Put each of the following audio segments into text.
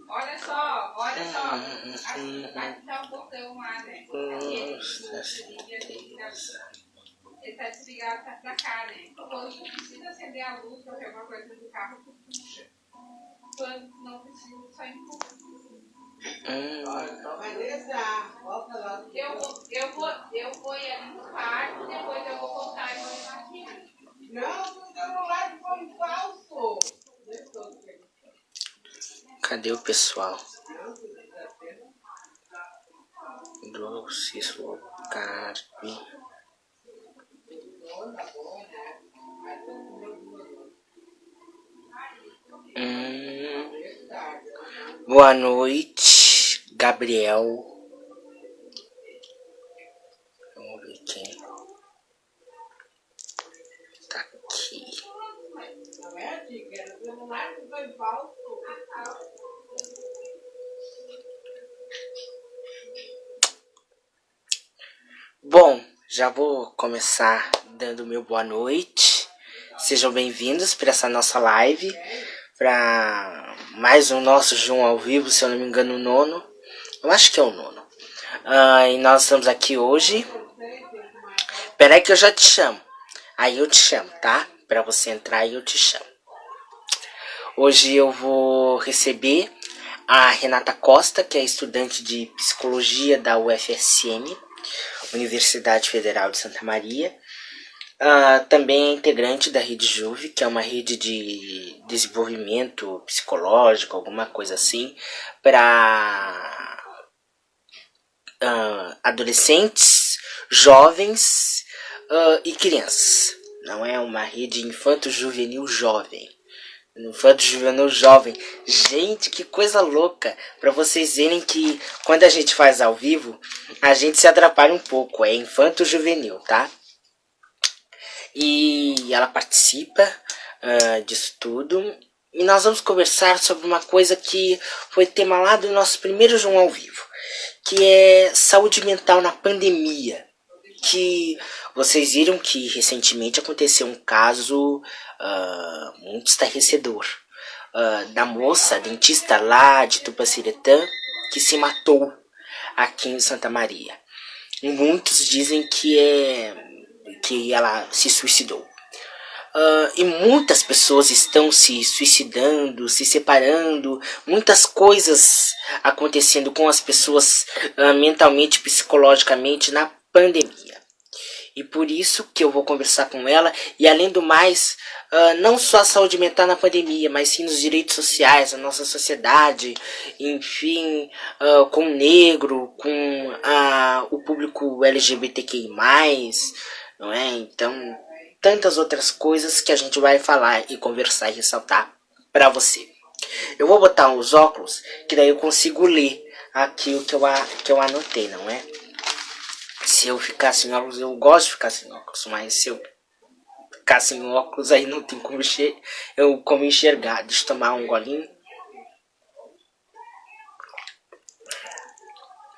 Olha só, olha só. Aqui tá o botão lá, né? Ele tá desligado, tá pra cá, né? Quando tu precisa acender a luz pra ver alguma coisa do carro, tu puxa. Quando não precisa, só empurra. Então vai deixar. Volta lá. Eu vou ir ali no quarto, depois eu vou voltar e vou ir aqui. Não, o celular foi falso. Cadê o pessoal? Grossis low carb. Boa noite, Gabriel. Vamos ver quem tá aqui. Não é, Tica? O celular foi falso. Bom, já vou começar dando meu boa noite. Sejam bem-vindos para essa nossa live, para mais um nosso João ao vivo, se eu não me engano, o nono. Eu acho que é o nono. E nós estamos aqui hoje. Peraí que eu já te chamo. Aí eu te chamo, tá? Para você entrar e eu te chamo. Hoje eu vou receber a Renata Costa, que é estudante de psicologia da UFSM, Universidade Federal de Santa Maria. Também é integrante da Rede Juve, que é uma rede de desenvolvimento psicológico, alguma coisa assim, para adolescentes, jovens e crianças. Não é uma rede infanto-juvenil jovem. Infanto-juvenil jovem. Gente, que coisa louca. Para vocês verem que quando a gente faz ao vivo, a gente se atrapalha um pouco. É infanto-juvenil, tá? E ela participa disso tudo. E nós vamos conversar sobre uma coisa que foi tema lá do nosso primeiro João ao vivo, que é saúde mental na pandemia. Que vocês viram que recentemente aconteceu um caso muito estarrecedor da moça dentista lá de Tupaciretã que se matou aqui em Santa Maria. E muitos dizem que ela se suicidou. E muitas pessoas estão se suicidando, se separando, muitas coisas acontecendo com as pessoas mentalmente, psicologicamente na pandemia. E por isso que eu vou conversar com ela, e além do mais, não só a saúde mental na pandemia, mas sim nos direitos sociais, a nossa sociedade, enfim, com o negro, com o público LGBTQI+, não é? Então, tantas outras coisas que a gente vai falar e conversar e ressaltar para você. Eu vou botar os óculos, que daí eu consigo ler aqui o que eu anotei, não é? Se eu ficar sem óculos, eu gosto de ficar sem óculos, mas se eu ficar sem óculos, aí não tem como enxergar. Deixa eu tomar um golinho.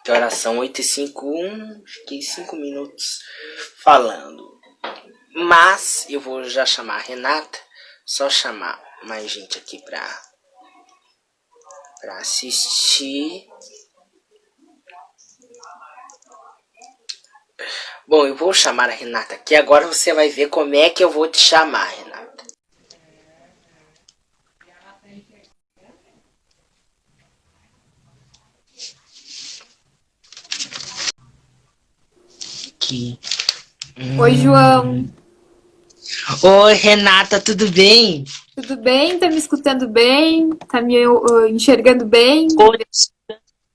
Que horas são? 8h51, fiquei 5 minutos falando. Mas eu vou já chamar a Renata, só chamar mais gente aqui pra assistir. Bom, eu vou chamar a Renata aqui, agora você vai ver como é que eu vou te chamar, Renata. Aqui. Oi, João. Oi, Renata, tudo bem? Tudo bem? Tá me escutando bem? Tá me enxergando bem? Oi.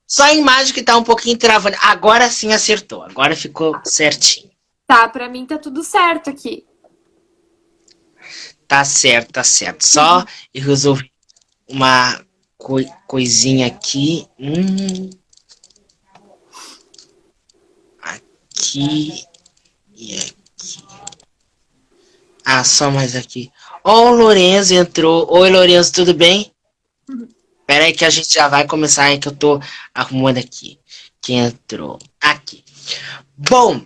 Só a imagem que tá um pouquinho travando. Agora sim acertou. Agora ficou certinho. Tá, pra mim tá tudo certo aqui. Tá certo, tá certo. Só eu resolvi uma coisinha aqui. Aqui e aqui. Só mais aqui. Ó, o Lourenço entrou. Oi, Lourenço, tudo bem? Pera aí que a gente já vai começar aí que eu tô arrumando aqui. Quem entrou? Aqui. Bom,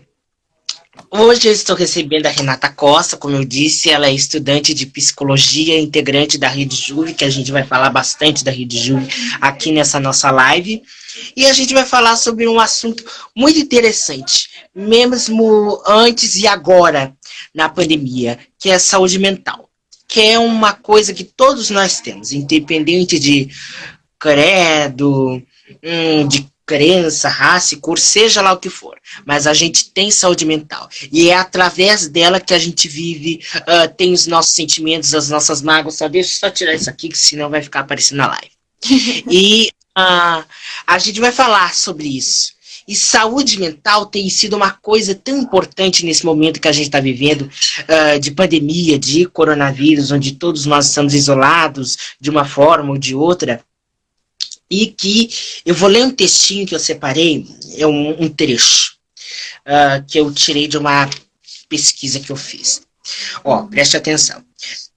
Hoje eu estou recebendo a Renata Costa, como eu disse, ela é estudante de psicologia, integrante da Rede Juve, que a gente vai falar bastante da Rede Juve aqui nessa nossa live. E a gente vai falar sobre um assunto muito interessante, mesmo antes e agora, na pandemia, que é a saúde mental. Que é uma coisa que todos nós temos, independente de credo, de crença, raça, cor, seja lá o que for. Mas a gente tem saúde mental. E é através dela que a gente vive, tem os nossos sentimentos, as nossas mágoas. Deixa eu só tirar isso aqui, que senão vai ficar aparecendo na live. E a gente vai falar sobre isso. E saúde mental tem sido uma coisa tão importante nesse momento que a gente está vivendo, de pandemia, de coronavírus, onde todos nós estamos isolados de uma forma ou de outra. E que eu vou ler um textinho que eu separei, é um trecho, que eu tirei de uma pesquisa que eu fiz. Preste atenção.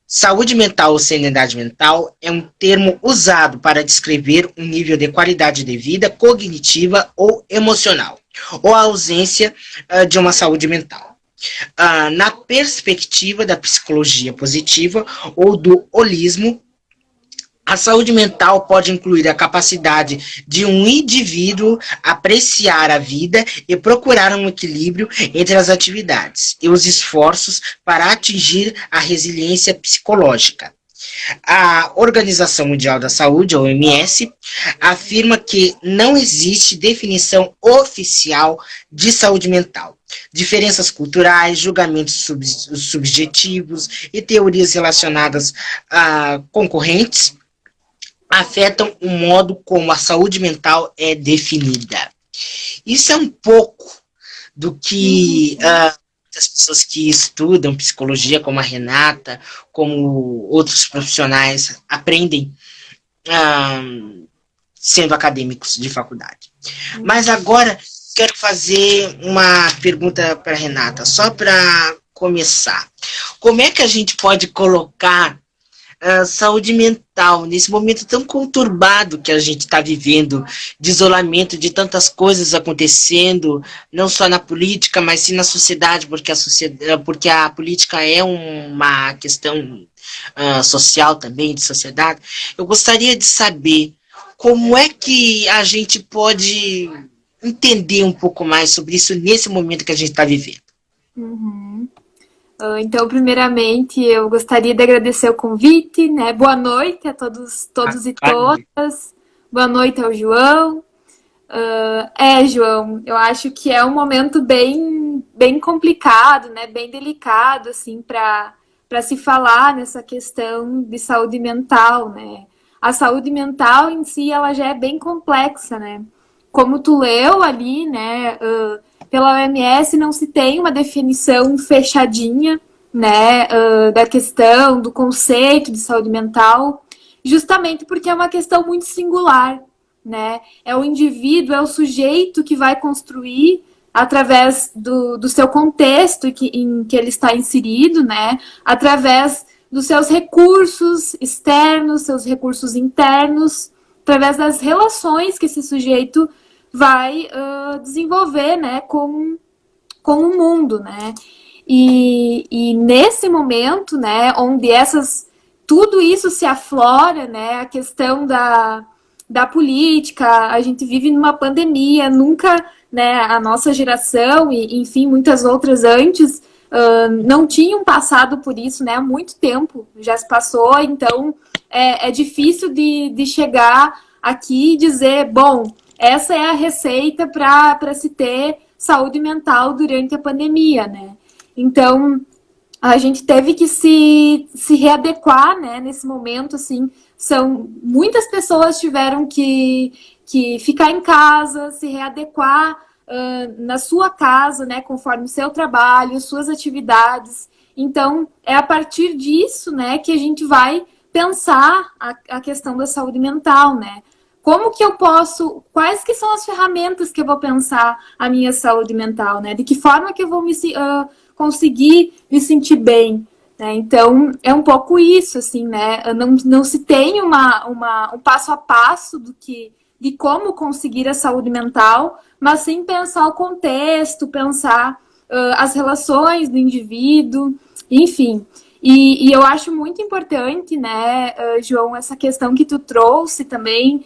Saúde mental ou sanidade mental é um termo usado para descrever um nível de qualidade de vida cognitiva ou emocional, ou a ausência de uma saúde mental. Na perspectiva da psicologia positiva ou do holismo, a saúde mental pode incluir a capacidade de um indivíduo apreciar a vida e procurar um equilíbrio entre as atividades e os esforços para atingir a resiliência psicológica. A Organização Mundial da Saúde, a OMS, afirma que não existe definição oficial de saúde mental. Diferenças culturais, julgamentos subjetivos e teorias relacionadas a concorrentes afetam o modo como a saúde mental é definida. Isso é um pouco do que as pessoas que estudam psicologia, como a Renata, como outros profissionais, aprendem sendo acadêmicos de faculdade. Mas agora quero fazer uma pergunta para a Renata, só para começar. Como é que a gente pode colocar saúde mental, nesse momento tão conturbado que a gente está vivendo, de isolamento, de tantas coisas acontecendo, não só na política, mas sim na sociedade, porque a política é uma questão social também, de sociedade. Eu gostaria de saber como é que a gente pode entender um pouco mais sobre isso nesse momento que a gente está vivendo. Então, primeiramente, eu gostaria de agradecer o convite, né? Boa noite a todos e todas. Boa noite ao João. João, eu acho que é um momento bem complicado, né? Bem delicado, assim, para se falar nessa questão de saúde mental, né? A saúde mental em si, ela já é bem complexa, né? Como tu leu ali, né? Pela OMS não se tem uma definição fechadinha, né, da questão, do conceito de saúde mental, justamente porque é uma questão muito singular, né? É o indivíduo, é o sujeito que vai construir através do seu contexto em que ele está inserido, né? Através dos seus recursos externos, seus recursos internos, através das relações que esse sujeito vai desenvolver, né, com o mundo, né? E nesse momento, né, onde tudo isso se aflora, né, a questão da política, a gente vive numa pandemia, nunca, né, a nossa geração e, enfim, muitas outras antes não tinham passado por isso, né, há muito tempo já se passou, então é difícil de chegar aqui e dizer, bom, essa é a receita para se ter saúde mental durante a pandemia, né? Então, a gente teve que se readequar, né? Nesse momento, assim, muitas pessoas tiveram que ficar em casa, se readequar na sua casa, né? Conforme o seu trabalho, suas atividades. Então, é a partir disso, né? Que a gente vai pensar a questão da saúde mental, né? Como que eu posso, quais que são as ferramentas que eu vou pensar a minha saúde mental, né? De que forma que eu vou conseguir me sentir bem, né? Então, é um pouco isso, assim, né? Não se tem um passo a passo de como conseguir a saúde mental, mas sim pensar o contexto, pensar as relações do indivíduo, enfim. E eu acho muito importante, né, João, essa questão que tu trouxe também,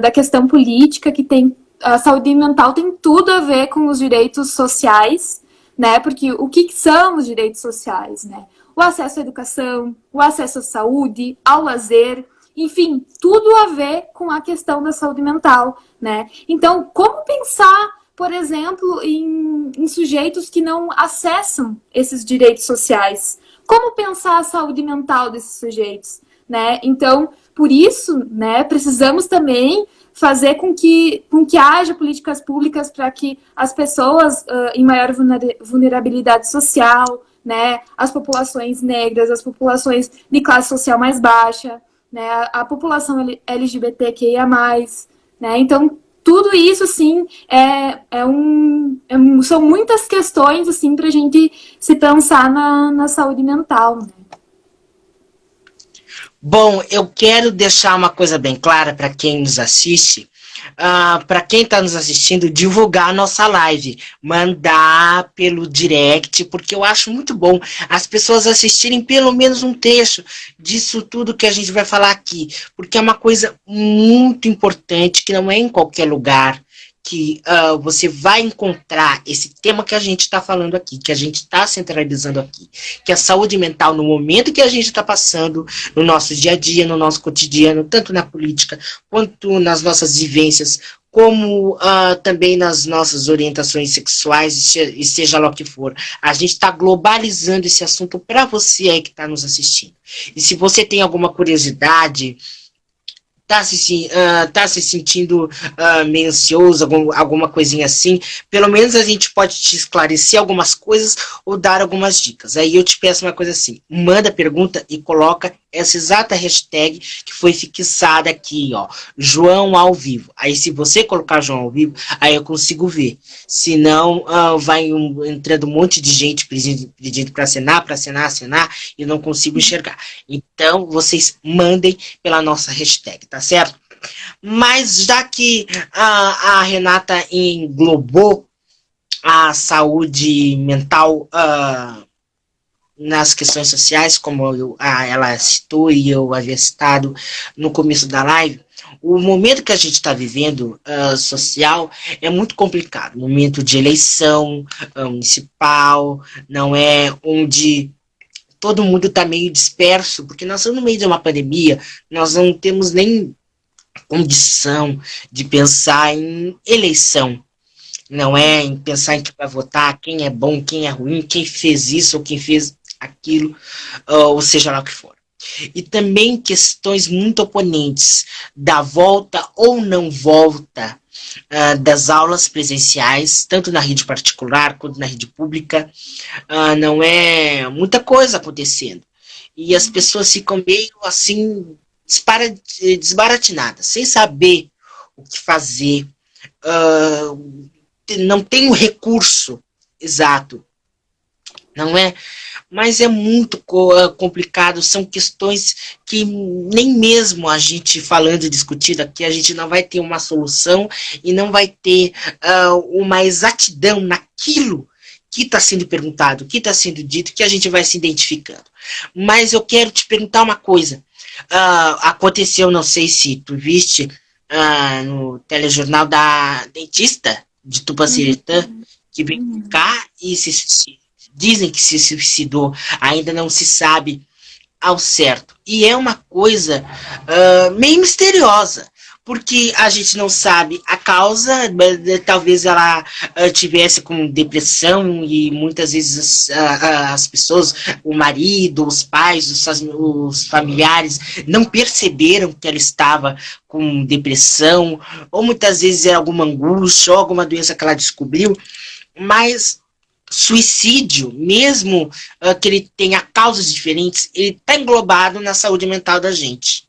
da questão política, que tem a saúde mental tem tudo a ver com os direitos sociais, né? Porque o que são os direitos sociais, né? O acesso à educação, o acesso à saúde, ao lazer, enfim, tudo a ver com a questão da saúde mental, né? Então, como pensar, por exemplo, em sujeitos que não acessam esses direitos sociais? Como pensar a saúde mental desses sujeitos, né? Então, por isso, né, precisamos também fazer com que haja políticas públicas para que as pessoas em maior vulnerabilidade social, né, as populações negras, as populações de classe social mais baixa, né, a LGBTQIA+, né, então tudo isso, assim, são muitas questões, assim, para a gente se pensar na saúde mental, né? Bom, eu quero deixar uma coisa bem clara para quem nos assiste, para quem está nos assistindo, divulgar a nossa live, mandar pelo direct, porque eu acho muito bom as pessoas assistirem pelo menos um trecho disso tudo que a gente vai falar aqui, porque é uma coisa muito importante, que não é em qualquer lugar que você vai encontrar esse tema que a gente está falando aqui, que a gente está centralizando aqui, que a saúde mental, no momento que a gente está passando, no nosso dia a dia, no nosso cotidiano, tanto na política, quanto nas nossas vivências, como também nas nossas orientações sexuais, e seja lá o que for. A gente está globalizando esse assunto para você aí que está nos assistindo. E se você tem alguma curiosidade, tá se sentindo meio ansioso, alguma coisinha assim, pelo menos a gente pode te esclarecer algumas coisas ou dar algumas dicas. Aí eu te peço uma coisa assim, manda pergunta e coloca essa exata hashtag que foi fixada aqui, ó, João ao vivo. Aí se você colocar João ao vivo, aí eu consigo ver. Senão vai entrando um monte de gente pedindo para assinar, e não consigo enxergar. Então vocês mandem pela nossa hashtag, tá certo? Mas já que a Renata englobou a saúde mental nas questões sociais, como ela citou e eu havia citado no começo da live, o momento que a gente está vivendo social é muito complicado. Momento de eleição municipal, não é onde todo mundo está meio disperso, porque nós estamos no meio de uma pandemia, nós não temos nem condição de pensar em eleição. Não é em pensar em quem vai votar, quem é bom, quem é ruim, quem fez isso ou quem fez aquilo, ou seja lá o que for. E também questões muito oponentes da volta ou não volta das aulas presenciais, tanto na rede particular quanto na rede pública. Não é muita coisa acontecendo. E as pessoas ficam meio assim, desbaratinadas, sem saber o que fazer. Não tem o recurso exato, não é? Mas é muito complicado, são questões que nem mesmo a gente falando e discutindo aqui, a gente não vai ter uma solução e não vai ter uma exatidão naquilo que está sendo perguntado, que está sendo dito, que a gente vai se identificando. Mas eu quero te perguntar uma coisa. Aconteceu, não sei se tu viste, no telejornal da dentista de Tupanciretã, que veio cá e dizem que se suicidou, ainda não se sabe ao certo. E é uma coisa meio misteriosa, porque a gente não sabe a causa, talvez ela tivesse com depressão e muitas vezes as pessoas, o marido, os pais, os familiares não perceberam que ela estava com depressão, ou muitas vezes era alguma angústia ou alguma doença que ela descobriu, mas suicídio, mesmo que ele tenha causas diferentes, ele está englobado na saúde mental da gente.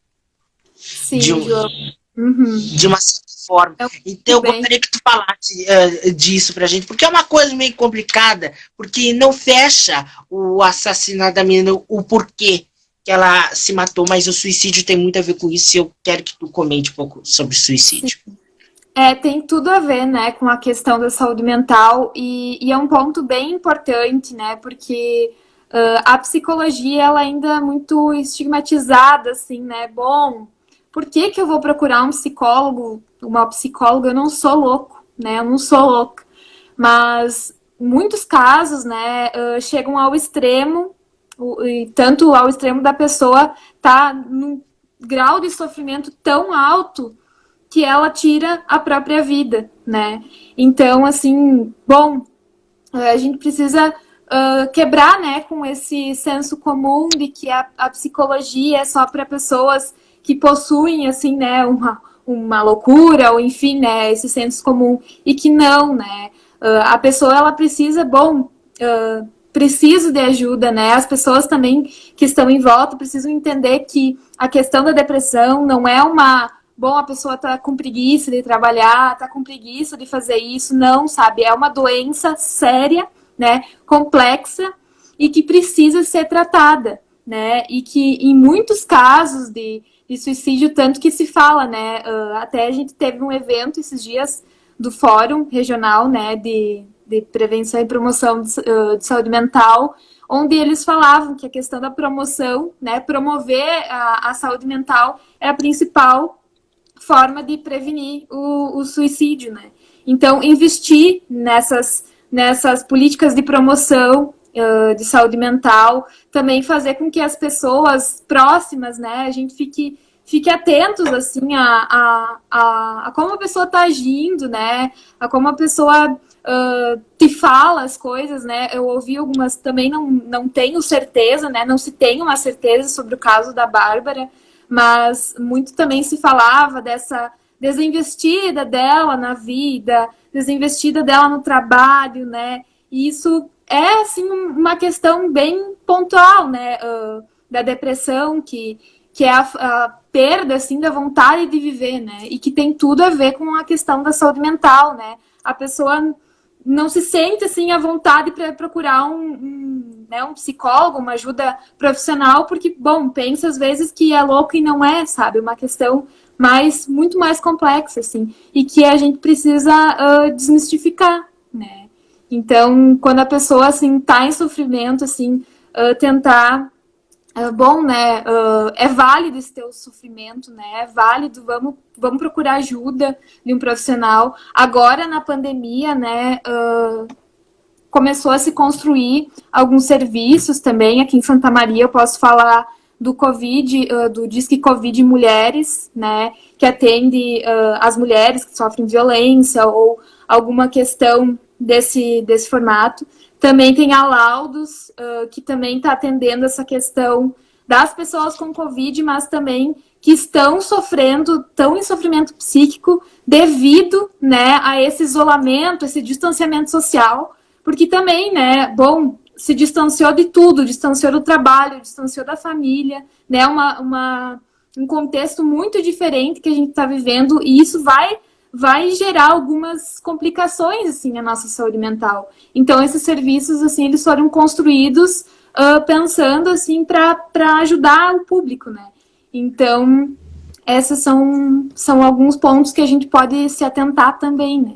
Sim, de uma certa forma. Então eu gostaria que tu falasse disso pra gente, porque é uma coisa meio complicada, porque não fecha o assassinato da menina, o porquê que ela se matou, mas o suicídio tem muito a ver com isso, e eu quero que tu comente um pouco sobre suicídio. Tem tudo a ver, né, com a questão da saúde mental e é um ponto bem importante, né, porque a psicologia ela ainda é muito estigmatizada, assim, né, bom, por que que eu vou procurar um psicólogo, uma psicóloga? Eu não sou louco, né, eu não sou louca, mas muitos casos, né, chegam ao extremo, e tanto ao extremo da pessoa tá num grau de sofrimento tão alto que ela tira a própria vida, né? Então, assim, bom, a gente precisa quebrar, né, com esse senso comum de que a psicologia é só para pessoas que possuem, assim, né, uma loucura, ou enfim, né, esse senso comum, e que não, né? A pessoa, ela precisa, preciso de ajuda, né? As pessoas também que estão em volta precisam entender que a questão da depressão não é a pessoa tá com preguiça de trabalhar, tá com preguiça de fazer isso, não, sabe? É uma doença séria, né? Complexa e que precisa ser tratada, né? E que em muitos casos de suicídio, tanto que se fala, né? Até a gente teve um evento esses dias do Fórum Regional, né? De Prevenção e Promoção de Saúde Mental, onde eles falavam que a questão da promoção, né? Promover a saúde mental é a principal forma de prevenir o suicídio, né? Então, investir nessas políticas de promoção de saúde mental, também fazer com que as pessoas próximas, né, a gente fique atentos, assim, a como a pessoa está agindo, né, a como a pessoa te fala as coisas, né, eu ouvi algumas, também não tenho certeza, né, não se tem uma certeza sobre o caso da Bárbara, mas muito também se falava dessa desinvestida dela na vida, desinvestida dela no trabalho, né? E isso é, assim, uma questão bem pontual, né? Da depressão, que é a perda, assim, da vontade de viver, né? E que tem tudo a ver com a questão da saúde mental, né? A pessoa não se sente, assim, à vontade para procurar um psicólogo, uma ajuda profissional, porque, bom, pensa às vezes que é louco e não é, sabe? Uma questão muito mais complexa, assim, e que a gente precisa desmistificar, né? Então, quando a pessoa, assim, tá em sofrimento, assim, tentar... né? É válido esse teu sofrimento, né? É válido, vamos procurar ajuda de um profissional. Agora, na pandemia, né? Começou a se construir alguns serviços também. Aqui em Santa Maria eu posso falar do Covid, do Disque Covid Mulheres, né? Que atende as mulheres que sofrem violência ou alguma questão desse formato. Também tem a Laudos, que também está atendendo essa questão das pessoas com Covid, mas também que estão em sofrimento psíquico devido, né, a esse isolamento, esse distanciamento social, porque também, né, se distanciou de tudo, distanciou do trabalho, distanciou da família, né, um contexto muito diferente que a gente está vivendo, e isso vai gerar algumas complicações, assim, na nossa saúde mental. Então, esses serviços, assim, eles foram construídos pensando, assim, para ajudar o público, né? Então, esses são alguns pontos que a gente pode se atentar também, né?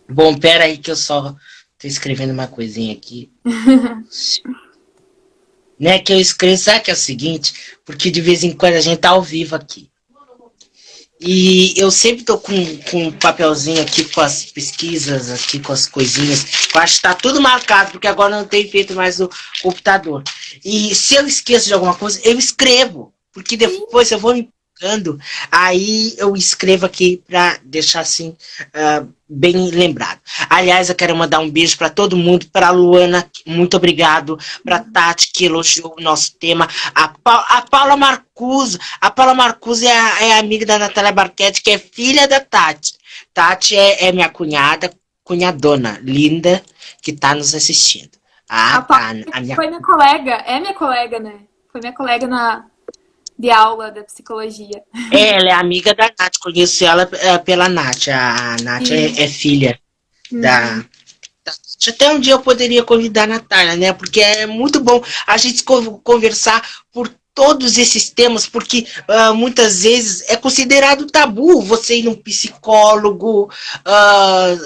Bom, pera aí que eu só tô escrevendo uma coisinha aqui. Né, que eu escrevo, sabe que é o seguinte? Porque de vez em quando a gente tá ao vivo aqui. E eu sempre tô com um papelzinho aqui com as pesquisas, aqui com as coisinhas. Eu acho que tá tudo marcado, porque agora não tem feito mais no computador. E se eu esqueço de alguma coisa, eu escrevo. Porque depois eu vou me pegando, aí eu escrevo aqui para deixar assim bem lembrado. Aliás, eu quero mandar um beijo para todo mundo, para a Luana, muito obrigado, para a Tati, que elogiou o nosso tema, a Paula Marcuso. A Paula Marcuso é amiga da Natália Barquete, que é filha da Tati. Tati é minha cunhadona, linda, que está nos assistindo. Foi minha colega, é minha colega, né? Foi minha colega de aula da psicologia. Ela é amiga da Nath, conheço ela pela Nath. A Nath é filha da... Até um dia eu poderia convidar a Natália, né? Porque é muito bom a gente conversar por todos esses temas, porque muitas vezes é considerado tabu você ir num psicólogo,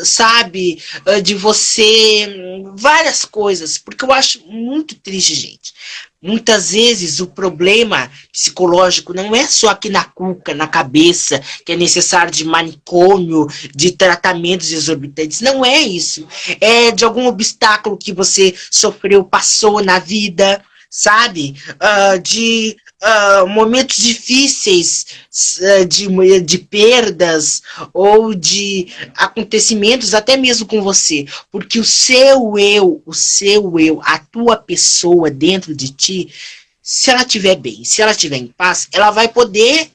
sabe, de você, várias coisas, porque eu acho muito triste, gente. Muitas vezes o problema psicológico não é só aqui na cuca, na cabeça, que é necessário de manicômio, de tratamentos exorbitantes. Não é isso. É de algum obstáculo que você sofreu, passou na vida, sabe? De momentos difíceis, de perdas ou de acontecimentos até mesmo com você, porque o seu eu, a tua pessoa dentro de ti, se ela estiver bem, se ela estiver em paz, ela vai poder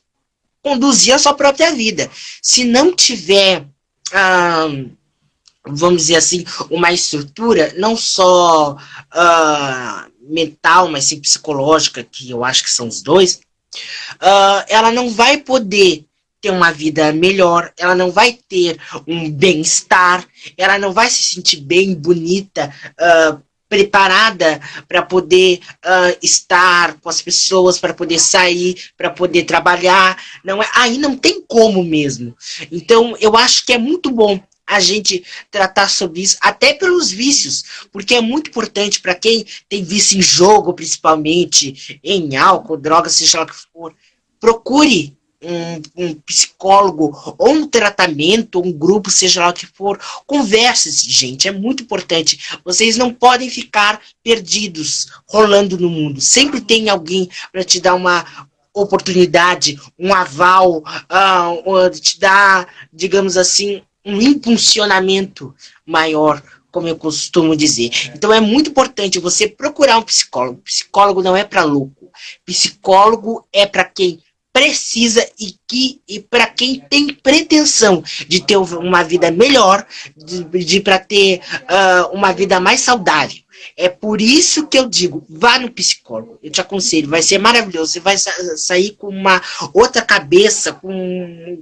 conduzir a sua própria vida. Se não tiver, vamos dizer assim, uma estrutura, não só mental, mas sim psicológica, que eu acho que são os dois, ela não vai poder ter uma vida melhor, ela não vai ter um bem-estar, ela não vai se sentir bem, bonita, preparada para poder estar com as pessoas, para poder sair, para poder trabalhar. Aí não tem como mesmo. Então, eu acho que é muito bom a gente tratar sobre isso, até pelos vícios, porque é muito importante para quem tem vício em jogo, principalmente em álcool, droga, seja lá o que for, procure um psicólogo, ou um tratamento, um grupo, seja lá o que for, converse, gente, é muito importante. Vocês não podem ficar perdidos, rolando no mundo. Sempre tem alguém para te dar uma oportunidade, um aval, te dar, digamos assim, um impulsionamento maior, como eu costumo dizer. Então é muito importante você procurar um psicólogo. Psicólogo não é para louco. Psicólogo é para quem precisa e para quem tem pretensão de ter uma vida melhor, para ter uma vida mais saudável. É por isso que eu digo, vá no psicólogo, eu te aconselho, vai ser maravilhoso, você vai sair com uma outra cabeça, com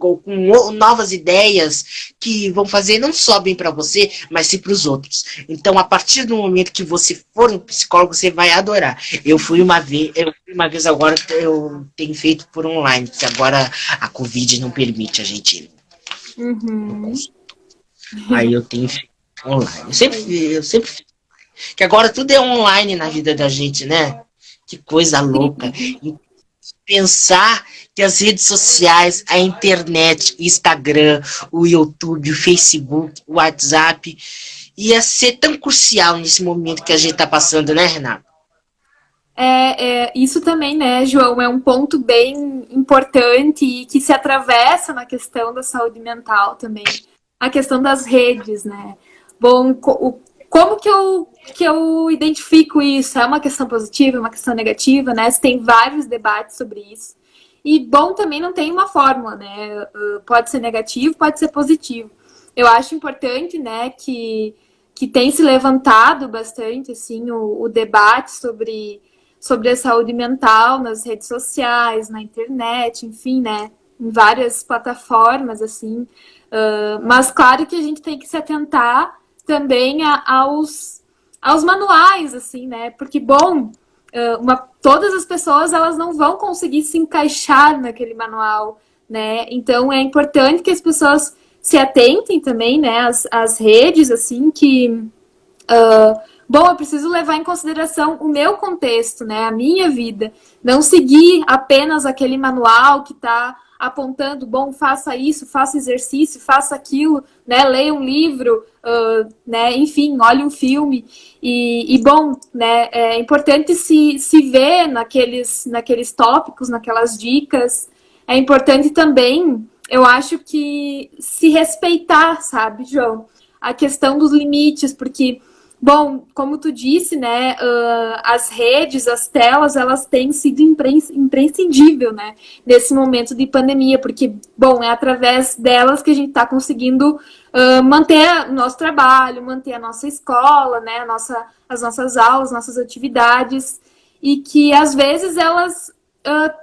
novas ideias que vão fazer não só bem para você, mas sim para os outros. Então, a partir do momento que você for no psicólogo, você vai adorar. Eu fui uma vez agora, eu tenho feito por online, porque agora a Covid não permite a gente ir. Aí eu tenho feito online. Eu sempre fiz. Que agora tudo é online na vida da gente, né? Que coisa louca. E pensar que as redes sociais, a internet, o Instagram, o YouTube, o Facebook, o WhatsApp, ia ser tão crucial nesse momento que a gente tá passando, né, Renata? Isso também, né, João, é um ponto bem importante e que se atravessa na questão da saúde mental também. A questão das redes, né? Bom, como que eu identifico isso? É uma questão positiva, é uma questão negativa, né? Você tem vários debates sobre isso. E bom, também não tem uma fórmula, né? Pode ser negativo, pode ser positivo. Eu acho importante, né, que tem se levantado bastante, assim, o debate sobre a saúde mental nas redes sociais, na internet, enfim, né? Em várias plataformas, assim. Mas claro que a gente tem que se atentar também aos manuais, assim, né? Porque, bom, todas as pessoas, elas não vão conseguir se encaixar naquele manual, né? Então, é importante que as pessoas se atentem também, né? Às redes, assim, que... bom, eu preciso levar em consideração o meu contexto, né? A minha vida. Não seguir apenas aquele manual que está apontando, bom, faça isso, faça exercício, faça aquilo, né? Leia um livro, né? Enfim, olhe um filme. E bom, né? É importante se ver naqueles tópicos, naquelas dicas. É importante também, eu acho que se respeitar, sabe, João? A questão dos limites, porque... Bom, como tu disse, né, as redes, as telas, elas têm sido imprescindível, né, nesse momento de pandemia, porque, bom, é através delas que a gente está conseguindo manter o nosso trabalho, manter a nossa escola, né, as nossas aulas, nossas atividades, e que, às vezes, elas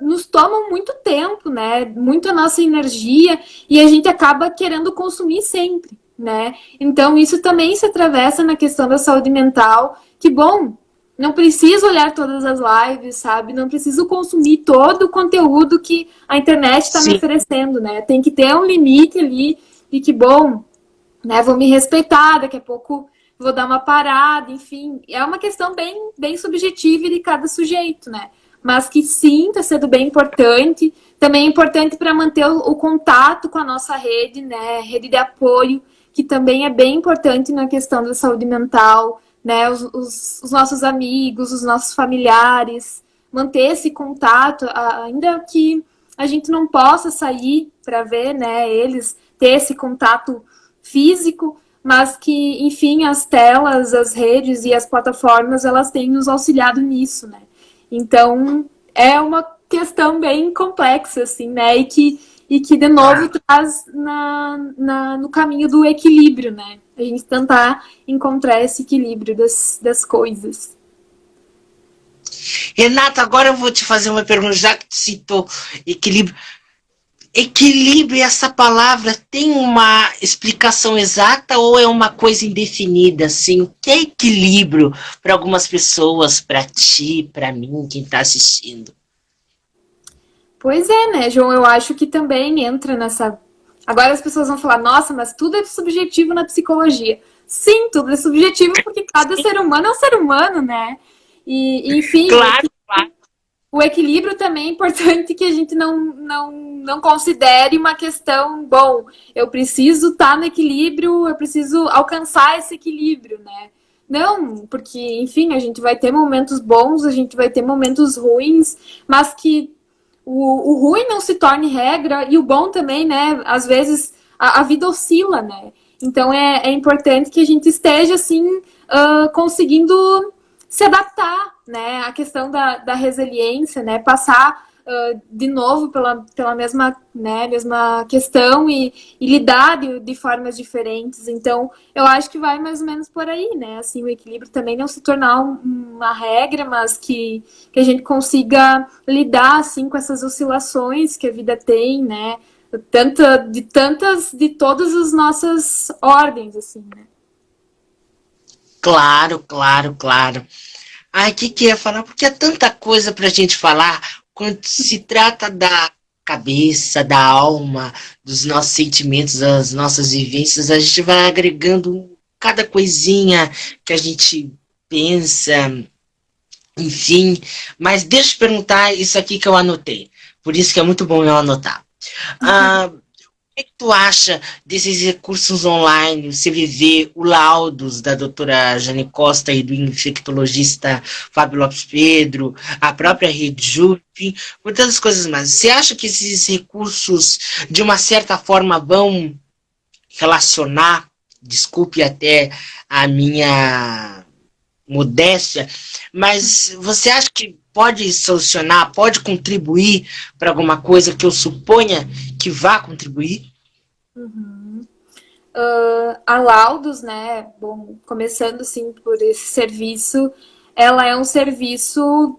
nos tomam muito tempo, né, muito a nossa energia, e a gente acaba querendo consumir sempre. Né? Então, isso também se atravessa na questão da saúde mental, que, bom, não preciso olhar todas as lives, sabe? Não preciso consumir todo o conteúdo que a internet está me oferecendo, né? Tem que ter um limite ali e que, bom, né? Vou me respeitar, daqui a pouco vou dar uma parada, enfim. É uma questão bem subjetiva de cada sujeito, né? Mas que sim, está sendo bem importante. Também é importante para manter o contato com a nossa rede, né? Rede de apoio, que também é bem importante na questão da saúde mental, né? Os nossos amigos, os nossos familiares, manter esse contato, ainda que a gente não possa sair para ver, né, eles, ter esse contato físico, mas que, enfim, as telas, as redes e as plataformas, elas têm nos auxiliado nisso, né? Então, é uma questão bem complexa, assim, né? E que de novo, traz no caminho do equilíbrio, né? A gente tentar encontrar esse equilíbrio das coisas. Renata, agora eu vou te fazer uma pergunta, já que tu citou equilíbrio. Equilíbrio, essa palavra tem uma explicação exata ou é uma coisa indefinida? Assim, o que é equilíbrio para algumas pessoas, para ti, para mim, quem está assistindo? Pois é, né, João? Eu acho que também entra nessa. Agora as pessoas vão falar, nossa, mas tudo é subjetivo na psicologia. Sim, tudo é subjetivo porque cada ser humano é um ser humano, né? E enfim, claro, claro. O equilíbrio também é importante que a gente não considere uma questão, bom, eu preciso estar no equilíbrio, eu preciso alcançar esse equilíbrio, né? Não, porque, enfim, a gente vai ter momentos bons, a gente vai ter momentos ruins, mas que o ruim não se torne regra e o bom também, né? Às vezes a vida oscila, né? Então é importante que a gente esteja, assim, conseguindo se adaptar, né? A questão da resiliência, né? Passar de novo pela mesma, né, mesma questão e lidar de formas diferentes. Então, eu acho que vai mais ou menos por aí, né? Assim, o equilíbrio também não se tornar uma regra, mas que a gente consiga lidar, assim, com essas oscilações que a vida tem, né? De todas as nossas ordens, assim, né? Claro, claro, claro. Ai, que ia falar? Porque é tanta coisa pra gente falar quando se trata da cabeça, da alma, dos nossos sentimentos, das nossas vivências, a gente vai agregando cada coisinha que a gente pensa, enfim. Mas deixa eu te perguntar isso aqui que eu anotei. Por isso que é muito bom eu anotar. O que tu acha desses recursos online? Você vê o laudos da doutora Jane Costa e do infectologista Fábio Lopes Pedro, a própria Rede JUP, muitas coisas mais. Você acha que esses recursos, de uma certa forma, vão relacionar, desculpe até a minha modéstia, mas você acha que pode solucionar, pode contribuir para alguma coisa que eu suponha que vá contribuir? Uhum. A Laudos, né, bom, começando assim por esse serviço, ela é um serviço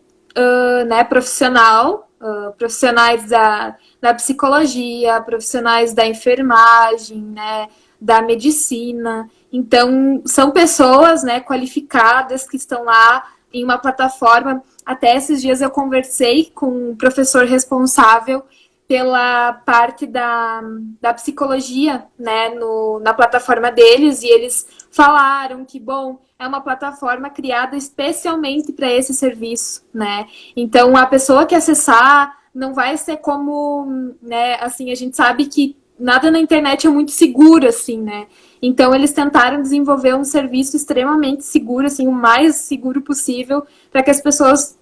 né, profissional, profissionais da psicologia, profissionais da enfermagem, né, da medicina. Então, são pessoas, né, qualificadas que estão lá em uma plataforma. Até esses dias eu conversei com o professor responsável pela parte da psicologia, né, na plataforma deles, e eles falaram que, bom, é uma plataforma criada especialmente para esse serviço, né, então a pessoa que acessar não vai ser como, né, assim, a gente sabe que nada na internet é muito seguro, assim, né, então eles tentaram desenvolver um serviço extremamente seguro, assim, o mais seguro possível, para que as pessoas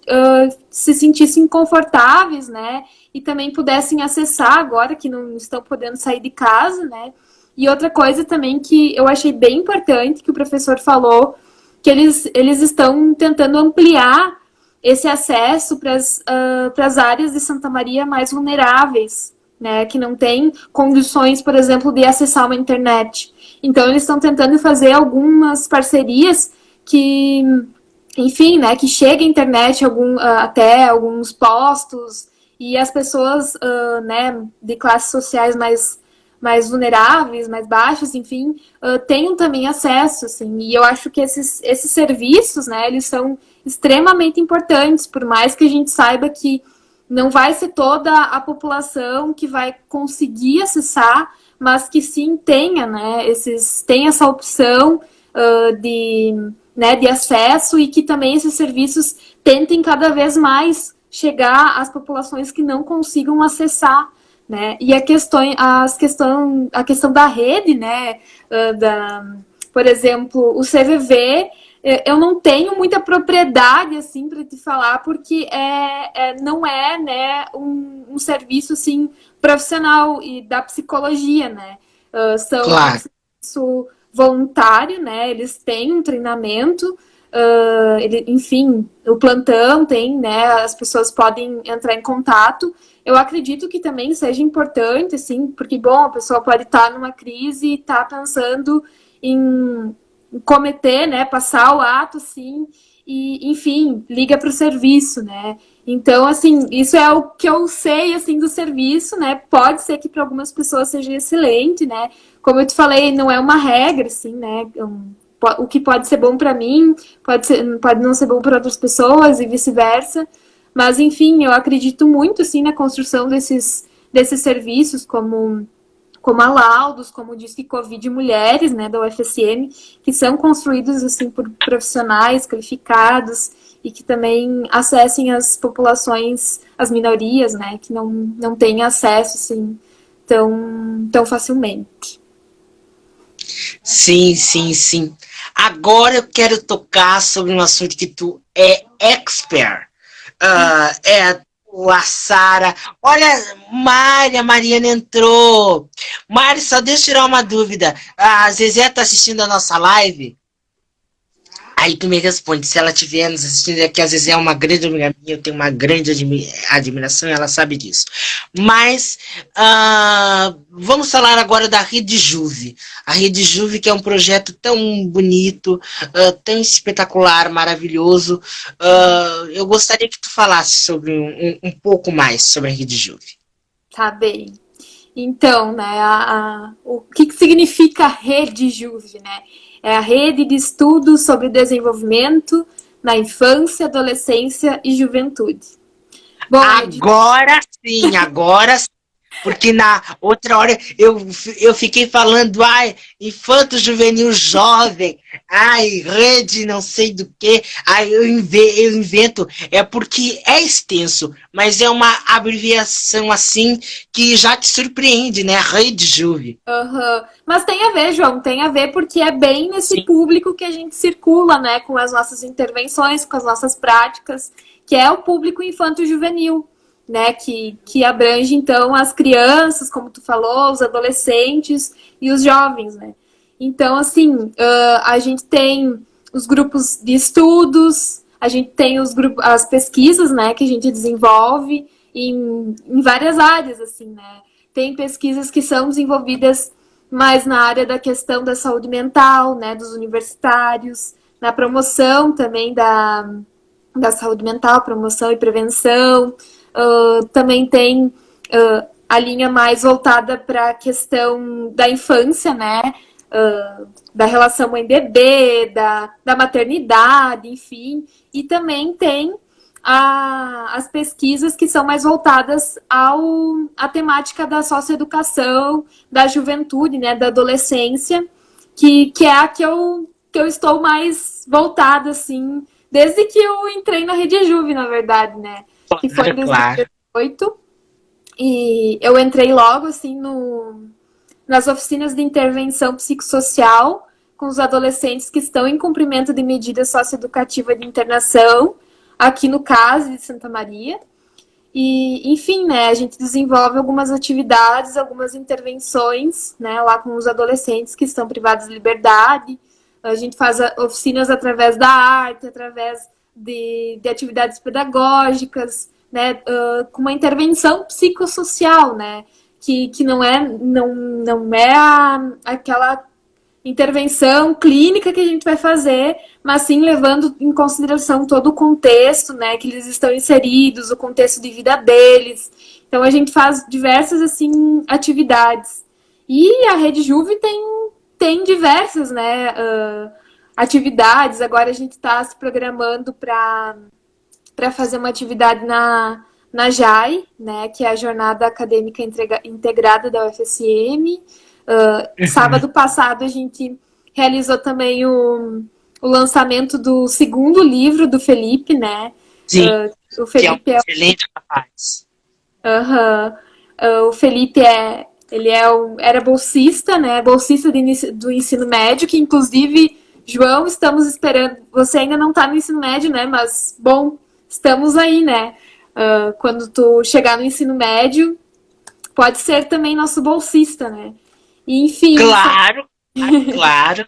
se sentissem confortáveis, né, e também pudessem acessar agora que não estão podendo sair de casa, né? E outra coisa também que eu achei bem importante que o professor falou, que eles estão tentando ampliar esse acesso para as áreas de Santa Maria mais vulneráveis, né? Que não têm condições, por exemplo, de acessar uma internet. Então, eles estão tentando fazer algumas parcerias que, enfim, né? Que chegue a internet até alguns postos, e as pessoas, né, de classes sociais mais vulneráveis, mais baixos, enfim, tenham também acesso, assim, e eu acho que esses serviços, né, eles são extremamente importantes, por mais que a gente saiba que não vai ser toda a população que vai conseguir acessar, mas que sim tenha, né, tem essa opção de acesso, e que também esses serviços tentem cada vez mais chegar às populações que não consigam acessar, né? E a questão da rede, né? Por exemplo, o CVV, eu não tenho muita propriedade assim para te falar, porque não é, né, um serviço assim profissional e da psicologia, né? São Claro. um serviço voluntário, né? Eles têm um treinamento. Enfim, o plantão tem, né? As pessoas podem entrar em contato. Eu acredito que também seja importante, assim, porque, bom, a pessoa pode estar numa crise e estar pensando em cometer, né? Passar o ato, assim, e, enfim, liga para o serviço, né? Então, assim, isso é o que eu sei, assim, do serviço, né? Pode ser que para algumas pessoas seja excelente, né? Como eu te falei, não é uma regra, assim, né? O que pode ser bom para mim pode não ser bom para outras pessoas e vice-versa. Mas, enfim, eu acredito muito, assim, na construção desses serviços, como a Laudos, como o Disque Covid Mulheres, né, da UFSM, que são construídos, assim, por profissionais qualificados e que também acessem as populações, as minorias, né, que não têm acesso, assim, tão facilmente. Sim, sim, sim. Agora eu quero tocar sobre um assunto que tu é expert. A Sara. Olha, Mariana entrou. Mari, só deixa eu tirar uma dúvida. A Zezé tá assistindo a nossa live? Aí tu me responde, se ela estiver nos assistindo, é que a Zezé é uma grande amiga minha, eu tenho uma grande admiração, ela sabe disso. Mas, vamos falar agora da Rede Juve. A Rede Juve, que é um projeto tão bonito, tão espetacular, maravilhoso. Eu gostaria que tu falasse sobre um pouco mais sobre a Rede Juve. Tá bem. Então, né, o que significa Rede Juve, né? É a rede de estudos sobre desenvolvimento na infância, adolescência e juventude. Bom, agora sim. Porque na outra hora eu fiquei falando, infanto juvenil jovem, rede não sei do que, eu invento, é porque é extenso, mas é uma abreviação assim que já te surpreende, né? Rede Juve. Uhum. Mas tem a ver, João, tem a ver porque é bem nesse público que a gente circula, né? Com as nossas intervenções, com as nossas práticas, que é o público infanto-juvenil. Né, que abrange, então, as crianças, como tu falou, os adolescentes e os jovens, né? Então, assim, a gente tem os grupos de estudos, a gente tem as pesquisas, né, que a gente desenvolve em várias áreas, assim, né? Tem pesquisas que são desenvolvidas mais na área da questão da saúde mental, né, dos universitários, na promoção também da saúde mental, promoção e prevenção. Também tem a linha mais voltada para a questão da infância, né? Da relação mãe-bebê, da maternidade, enfim. E também tem as pesquisas que são mais voltadas à temática da socioeducação, da juventude, né? Da adolescência, que é a que eu estou mais voltada, assim, desde que eu entrei na Rede Juve, na verdade, né? Que foi em 2018, e eu entrei logo, assim, nas oficinas de intervenção psicossocial com os adolescentes que estão em cumprimento de medida socioeducativa de internação, aqui no CAS de Santa Maria. E, enfim, né, a gente desenvolve algumas atividades, algumas intervenções, né, lá com os adolescentes que estão privados de liberdade. A gente faz oficinas através da arte, através de atividades pedagógicas, né, com uma intervenção psicossocial, né, que não é aquela intervenção clínica que a gente vai fazer, mas sim levando em consideração todo o contexto, né, que eles estão inseridos, o contexto de vida deles. Então a gente faz diversas assim atividades. E a Rede Juve tem diversas, né, atividades. Agora a gente está se programando para fazer uma atividade na JAI, né, que é a Jornada Acadêmica Integrada da UFSM. Sábado passado a gente realizou também o lançamento do segundo livro do Felipe, né? Sim, o Felipe que é um excelente rapaz. O Felipe era bolsista, né? Bolsista do ensino médio, que inclusive, João, estamos esperando. Você ainda não está no ensino médio, né? Mas, bom, estamos aí, né? Quando tu chegar no ensino médio, pode ser também nosso bolsista, né? E, enfim. Claro, claro.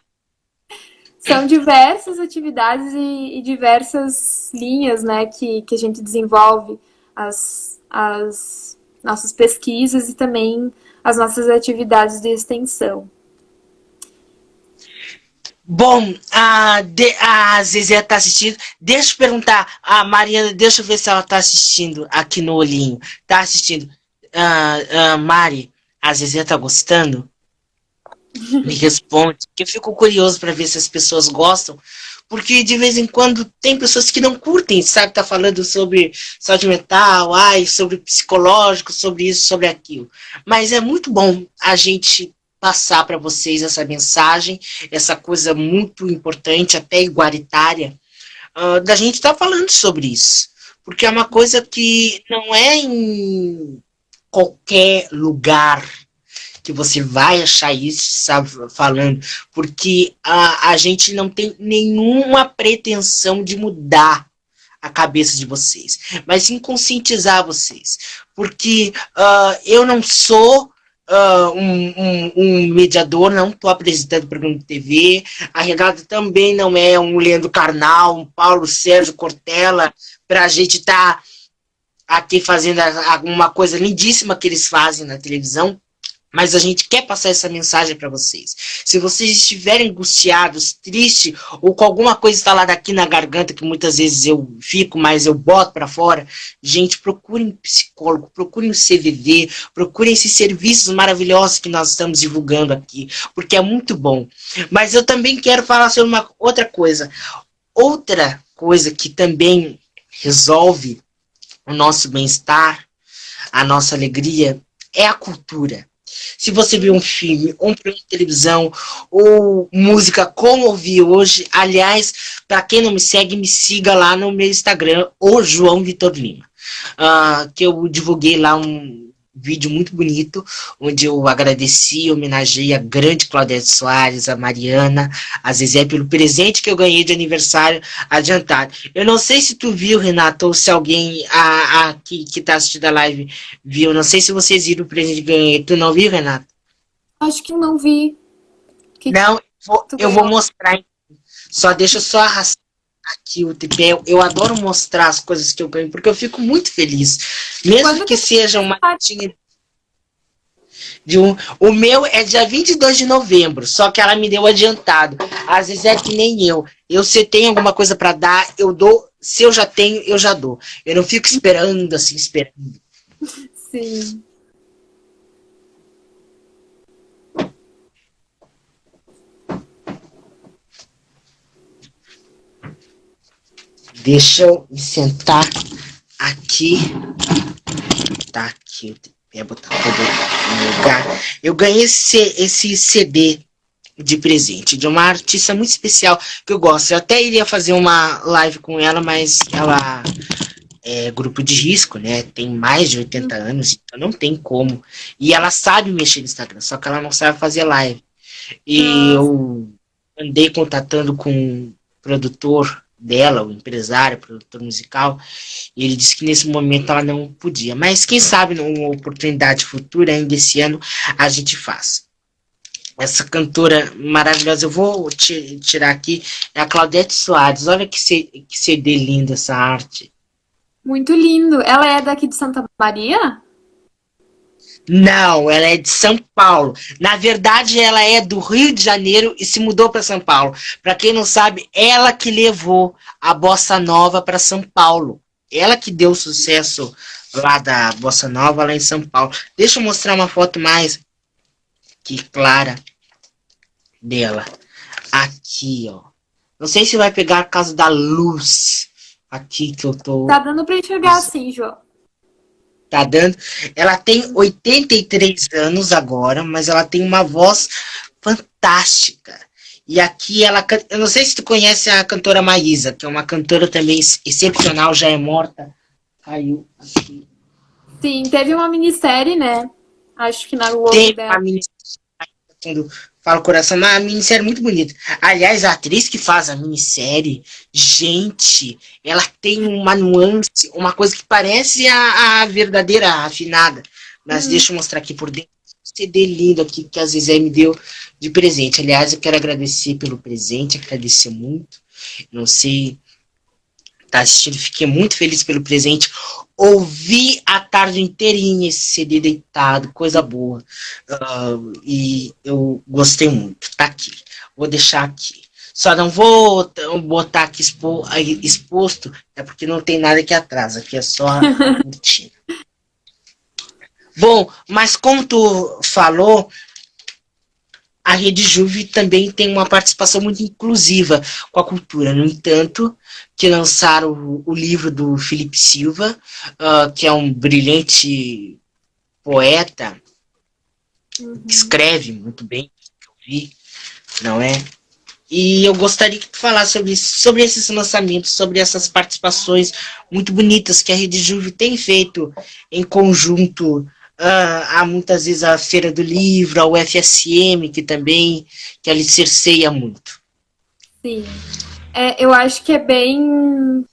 São diversas atividades e diversas linhas, né, que a gente desenvolve as nossas pesquisas e também as nossas atividades de extensão. Bom, a Zezé está assistindo. Deixa eu perguntar, a Mariana, deixa eu ver se ela está assistindo aqui no olhinho. Está assistindo. Mari, a Zezé está gostando? Me responde, que eu fico curioso para ver se as pessoas gostam, porque de vez em quando tem pessoas que não curtem, sabe, tá falando sobre saúde mental, sobre psicológico, sobre isso, sobre aquilo, mas é muito bom a gente passar para vocês essa mensagem, essa coisa muito importante, até igualitária, da gente estar falando sobre isso, porque é uma coisa que não é em qualquer lugar que você vai achar isso, sabe, falando, porque a gente não tem nenhuma pretensão de mudar a cabeça de vocês, mas sim conscientizar vocês, porque eu não sou um mediador, não estou apresentando programa de TV, a Renata também não é um Leandro Carnal, um Paulo Sérgio Cortella, para a gente estar aqui fazendo alguma coisa lindíssima que eles fazem na televisão. Mas a gente quer passar essa mensagem para vocês. Se vocês estiverem angustiados, tristes, ou com alguma coisa instalada aqui na garganta, que muitas vezes eu fico, mas eu boto para fora, gente, procurem um psicólogo, procurem o CVV, procurem esses serviços maravilhosos que nós estamos divulgando aqui, porque é muito bom. Mas eu também quero falar sobre uma outra coisa. Outra coisa que também resolve o nosso bem-estar, a nossa alegria, é a cultura. Se você viu um filme, um programa de televisão, ou música como ouvi hoje, aliás, para quem não me segue, me siga lá no meu Instagram, o João Vitor Lima, que eu divulguei lá um vídeo muito bonito, onde eu agradeci e homenageei a grande Claudete Soares, a Mariana, a Zezé, pelo presente que eu ganhei de aniversário adiantado. Eu não sei se tu viu, Renata, ou se alguém que tá assistindo a live viu, não sei se vocês viram o presente que eu ganhei. Tu não viu, Renata? Acho que não vi. Não, eu vou mostrar. Só deixa eu só arrastar aqui o tripé. Eu adoro mostrar as coisas que eu ganho, porque eu fico muito feliz. Mesmo que seja uma latinha de o meu é dia 22 de novembro, só que ela me deu adiantado. Às vezes é que nem eu. Se tem alguma coisa para dar, eu dou. Se eu já tenho, eu já dou. Eu não fico esperando, assim, esperando. Sim. Deixa eu me sentar aqui. Tá aqui. Eu botar tudo no lugar. Eu ganhei esse CD de presente de uma artista muito especial que eu gosto. Eu até iria fazer uma live com ela, mas ela é grupo de risco, né? Tem mais de 80 anos, então não tem como. E ela sabe mexer no Instagram, só que ela não sabe fazer live. E eu andei contatando com o produtor dela, o empresário, produtor musical, e ele disse que nesse momento ela não podia. Mas quem sabe numa oportunidade futura, ainda esse ano, a gente faz. Essa cantora maravilhosa, eu vou tirar aqui, é a Claudete Soares. Olha que CD linda essa arte. Muito lindo. Ela é daqui de Santa Maria? Não, ela é de São Paulo. Na verdade, ela é do Rio de Janeiro e se mudou para São Paulo. Para quem não sabe, ela que levou a Bossa Nova para São Paulo. Ela que deu sucesso lá da Bossa Nova, lá em São Paulo. Deixa eu mostrar uma foto mais. que clara dela. Aqui, ó. Não sei se vai pegar a causa da luz. Aqui que eu tô... Tá dando pra enxergar assim, João. Tá dando. Ela tem 83 anos agora, mas ela tem uma voz fantástica. E aqui ela... Eu não sei se tu conhece a cantora Maísa, que é uma cantora também excepcional, já é morta. Caiu aqui. Sim, teve uma minissérie, né? Acho que na Globo Tem dela. uma minissérie, fala o coração, uma minissérie muito bonita. Aliás, a atriz que faz a minissérie, gente, ela tem uma nuance, uma coisa que parece a verdadeira afinada. Mas deixa eu mostrar aqui por dentro. CD lindo aqui que a Zezé me deu de presente. Aliás, eu quero agradecer pelo presente, agradecer muito. Não sei, tá assistindo, fiquei muito feliz pelo presente. Ouvi a tarde inteirinha esse CD deitado, coisa boa. E eu gostei muito. Tá aqui. Vou deixar aqui. Só não vou botar aqui exposto, é porque não tem nada aqui atrás. Aqui é só a cortina. Bom, mas como tu falou, a Rede Juve também tem uma participação muito inclusiva com a cultura. No entanto, que lançaram o livro do Felipe Silva, que é um brilhante poeta, que escreve muito bem, que eu vi, não é? E eu gostaria que tu falasse sobre esses lançamentos, sobre essas participações muito bonitas que a Rede Juve tem feito em conjunto. Há muitas vezes a Feira do Livro, a UFSM, que alicerceia muito. Sim. Eu acho que é bem...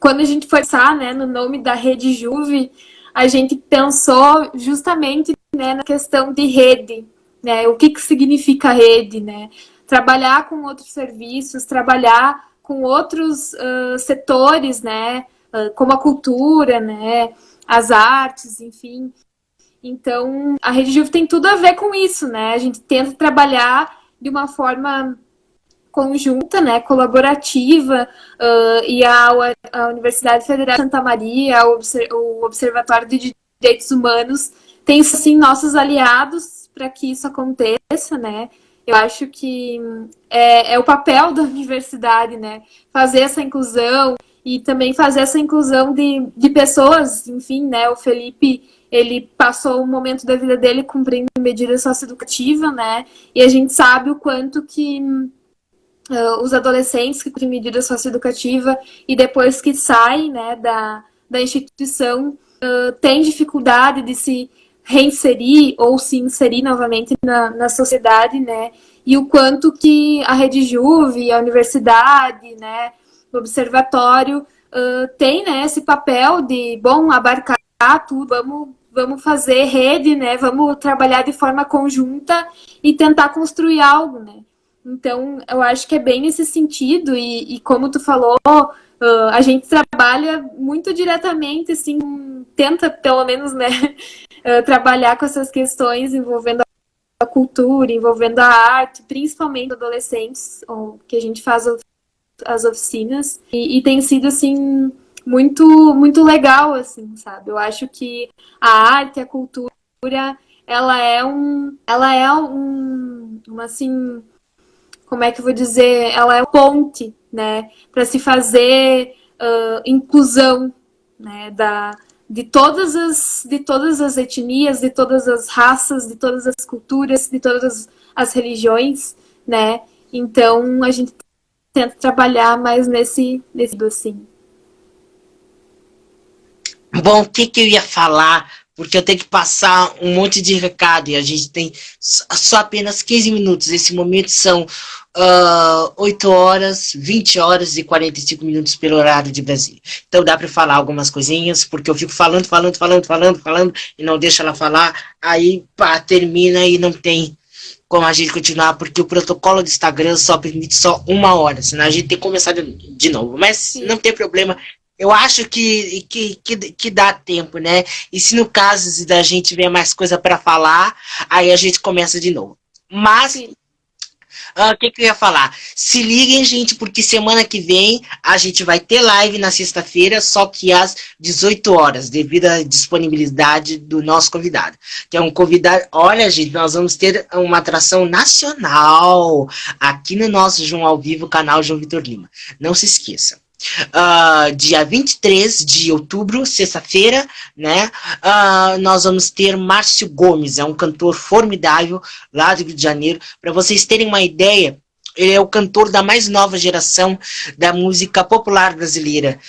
Quando a gente for pensar, né, no nome da Rede Juve, a gente pensou justamente, né, na questão de rede, né? O que significa rede, né? Trabalhar com outros serviços, trabalhar com outros setores, né? Como a cultura, né? As artes, enfim. Então, a Rede Juve tem tudo a ver com isso, né? A gente tenta trabalhar de uma forma conjunta, né, colaborativa, e a Universidade Federal de Santa Maria, o Observatório de Direitos Humanos, tem, assim, nossos aliados para que isso aconteça, né? Eu acho que é o papel da universidade, né? Fazer essa inclusão e também fazer essa inclusão de pessoas, enfim, né? O Felipe, ele passou um momento da vida dele cumprindo medida socioeducativa, né? E a gente sabe o quanto que os adolescentes que cumprem medida socioeducativa e depois que saem, né, da instituição têm dificuldade de se reinserir ou se inserir novamente na sociedade, né? E o quanto que a Rede Juve, a universidade, né, o observatório tem, né, esse papel de, abarcar tudo, vamos fazer rede, né? Vamos trabalhar de forma conjunta e tentar construir algo, né? Então, eu acho que é bem nesse sentido, e como tu falou, a gente trabalha muito diretamente, assim, tenta, pelo menos, né, trabalhar com essas questões envolvendo a cultura, envolvendo a arte, principalmente adolescentes, que a gente faz as oficinas, e tem sido, assim, muito, muito legal, assim, sabe? Eu acho que a arte, a cultura, ela é uma, assim, como é que eu vou dizer, ela é uma ponte, né, para se fazer inclusão, né, de todas as etnias, de todas as raças, de todas as culturas, de todas as religiões, né? Então a gente tenta trabalhar mais nesse assim. Bom, o que eu ia falar? Porque eu tenho que passar um monte de recado e a gente tem só apenas 15 minutos. Esse momento são 8 horas, 20 horas e 45 minutos pelo horário de Brasília. Então dá para falar algumas coisinhas, porque eu fico falando e não deixo ela falar. Aí termina e não tem como a gente continuar, porque o protocolo do Instagram só permite só 1 hora, senão a gente tem que começar de novo. Mas sim, não tem problema. Eu acho que dá tempo, né? E se no caso da gente tiver mais coisa para falar, aí a gente começa de novo. Mas O que eu ia falar? Se liguem, gente, porque semana que vem a gente vai ter live na sexta-feira, só que às 18 horas, devido à disponibilidade do nosso convidado. Que é um convidado... Olha, gente, nós vamos ter uma atração nacional aqui no nosso João ao Vivo, canal João Vitor Lima. Não se esqueça. Dia 23 de outubro, sexta-feira, né? Nós vamos ter Márcio Gomes, é um cantor formidável lá do Rio de Janeiro. Para vocês terem uma ideia, ele é o cantor da mais nova geração da música popular brasileira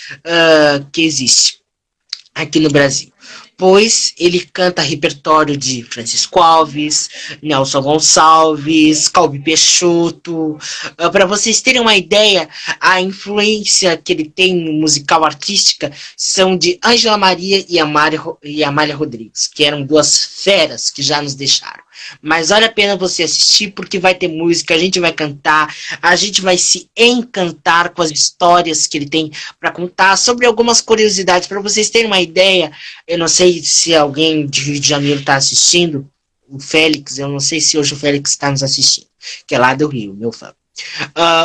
que existe aqui no Brasil. Pois ele canta repertório de Francisco Alves, Nelson Gonçalves, Calbi Peixoto. Para vocês terem uma ideia, a influência que ele tem no musical artística são de Ângela Maria e Amália Rodrigues, que eram duas feras que já nos deixaram. Mas vale a pena você assistir, porque vai ter música, a gente vai cantar, a gente vai se encantar com as histórias que ele tem para contar, sobre algumas curiosidades, para vocês terem uma ideia. Eu não sei se alguém de Rio de Janeiro está assistindo, o Félix, eu não sei se hoje o Félix está nos assistindo, que é lá do Rio, meu fã.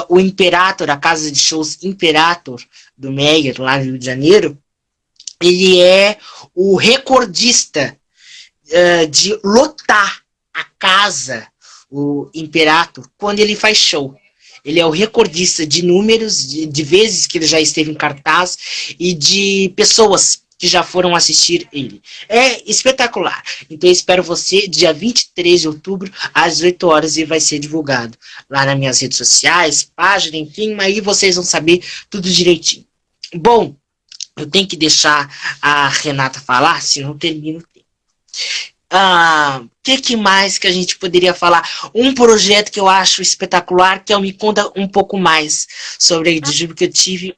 O Imperator, a casa de shows Imperator, do Meyer, lá no Rio de Janeiro, ele é o recordista de lotar a casa, o Imperator, quando ele faz show. Ele é o recordista de números, de vezes que ele já esteve em cartaz e de pessoas que já foram assistir ele. É espetacular. Então eu espero você dia 23 de outubro, às 18 horas, e vai ser divulgado lá nas minhas redes sociais, página, enfim, aí vocês vão saber tudo direitinho. Bom, eu tenho que deixar a Renata falar, senão termino o tempo. Que mais que a gente poderia falar? Um projeto que eu acho espetacular, que eu me conta um pouco mais sobre a Ediju, porque eu tive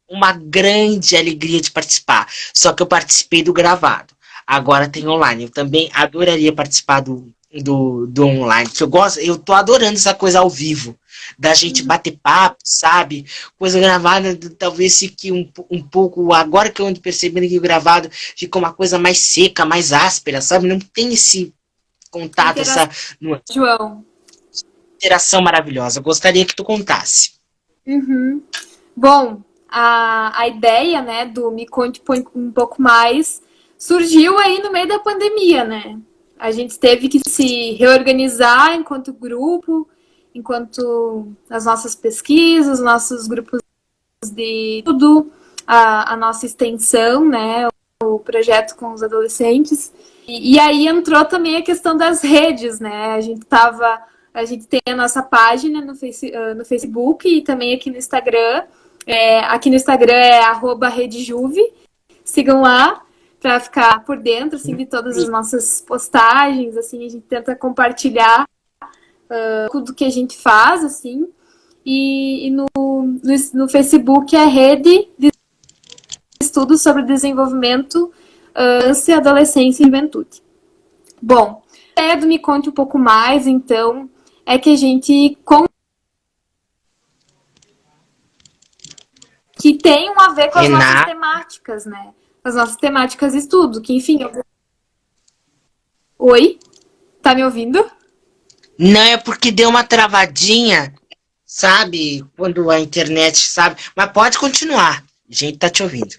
uma grande alegria de participar. Só que eu participei do gravado. Agora tem online. Eu também adoraria participar do online. Que eu tô adorando essa coisa ao vivo. Da gente bater papo, sabe? Coisa gravada talvez fique um pouco... Agora que eu ando percebendo que o gravado fica uma coisa mais seca, mais áspera, sabe? Não tem esse contato, essa João, interação maravilhosa. Eu gostaria que tu contasse. Bom, a ideia, né, do Me Conte um pouco mais surgiu aí no meio da pandemia, né? A gente teve que se reorganizar enquanto grupo, enquanto as nossas pesquisas, nossos grupos de estudo, a nossa extensão, né, o projeto com os adolescentes. E aí entrou também a questão das redes, né? A gente tem a nossa página no Facebook e também aqui no Instagram. Aqui no Instagram é @redejuve. Sigam lá para ficar por dentro, assim, de todas as nossas postagens. Assim, a gente tenta compartilhar tudo que a gente faz, assim. E no Facebook é a Rede de Estudos sobre Desenvolvimento, Infância, Adolescência e Juventude. Bom, a ideia do Me Conte um pouco mais, então, é que a gente que tenham a ver com as nossas temáticas, né? As nossas temáticas de estudo, que, enfim... Oi? Tá me ouvindo? Não, é porque deu uma travadinha, sabe? Quando a internet, sabe? Mas pode continuar. A gente tá te ouvindo.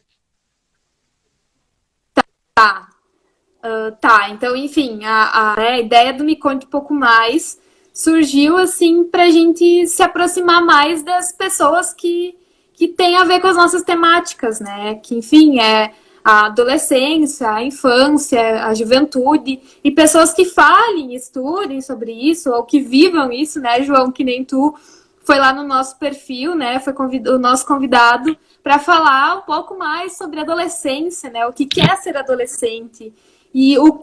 Tá, então, enfim, a ideia do Me Conte um pouco mais surgiu, assim, pra gente se aproximar mais das pessoas que têm a ver com as nossas temáticas, né? Que, enfim, é a adolescência, a infância, a juventude, e pessoas que falem, estudem sobre isso, ou que vivam isso, né, João, que nem tu foi lá no nosso perfil, né, foi o nosso convidado para falar um pouco mais sobre adolescência, né, o que é ser adolescente, e o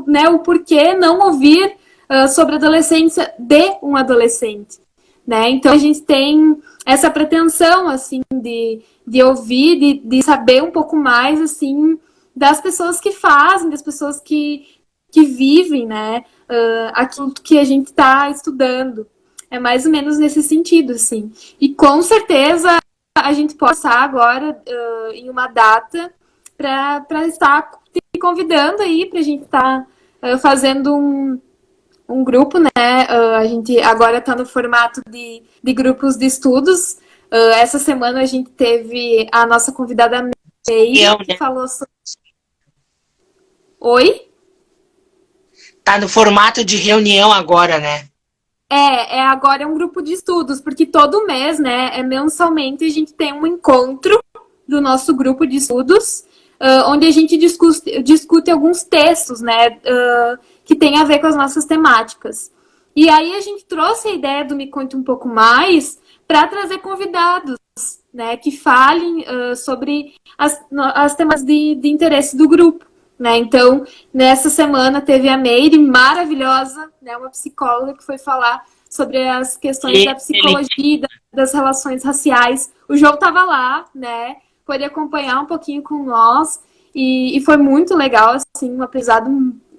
né, o porquê não ouvir sobre a adolescência de um adolescente, né, então a gente tem essa pretensão, assim, de ouvir, de saber um pouco mais, assim, das pessoas que fazem, das pessoas que vivem, né, aquilo que a gente está estudando. É mais ou menos nesse sentido, assim. E com certeza a gente pode passar agora em uma data para estar te convidando aí, para a gente estar fazendo um grupo, né? A gente agora está no formato de grupos de estudos. Essa semana a gente teve a nossa convidada Meire, que falou sobre... Oi? Tá no formato de reunião agora, né? Agora é um grupo de estudos, porque todo mês, né, mensalmente, a gente tem um encontro do nosso grupo de estudos, onde a gente discute alguns textos, né, que tem a ver com as nossas temáticas. E aí a gente trouxe a ideia do Me Conte Um Pouco Mais para trazer convidados, né, que falem sobre as temas de interesse do grupo. Né? Então, nessa semana teve a Meire, maravilhosa, né? Uma psicóloga que foi falar sobre as questões da psicologia e das relações raciais. O João estava lá, né? Pôde acompanhar um pouquinho com nós e foi muito legal, assim, um aprendizado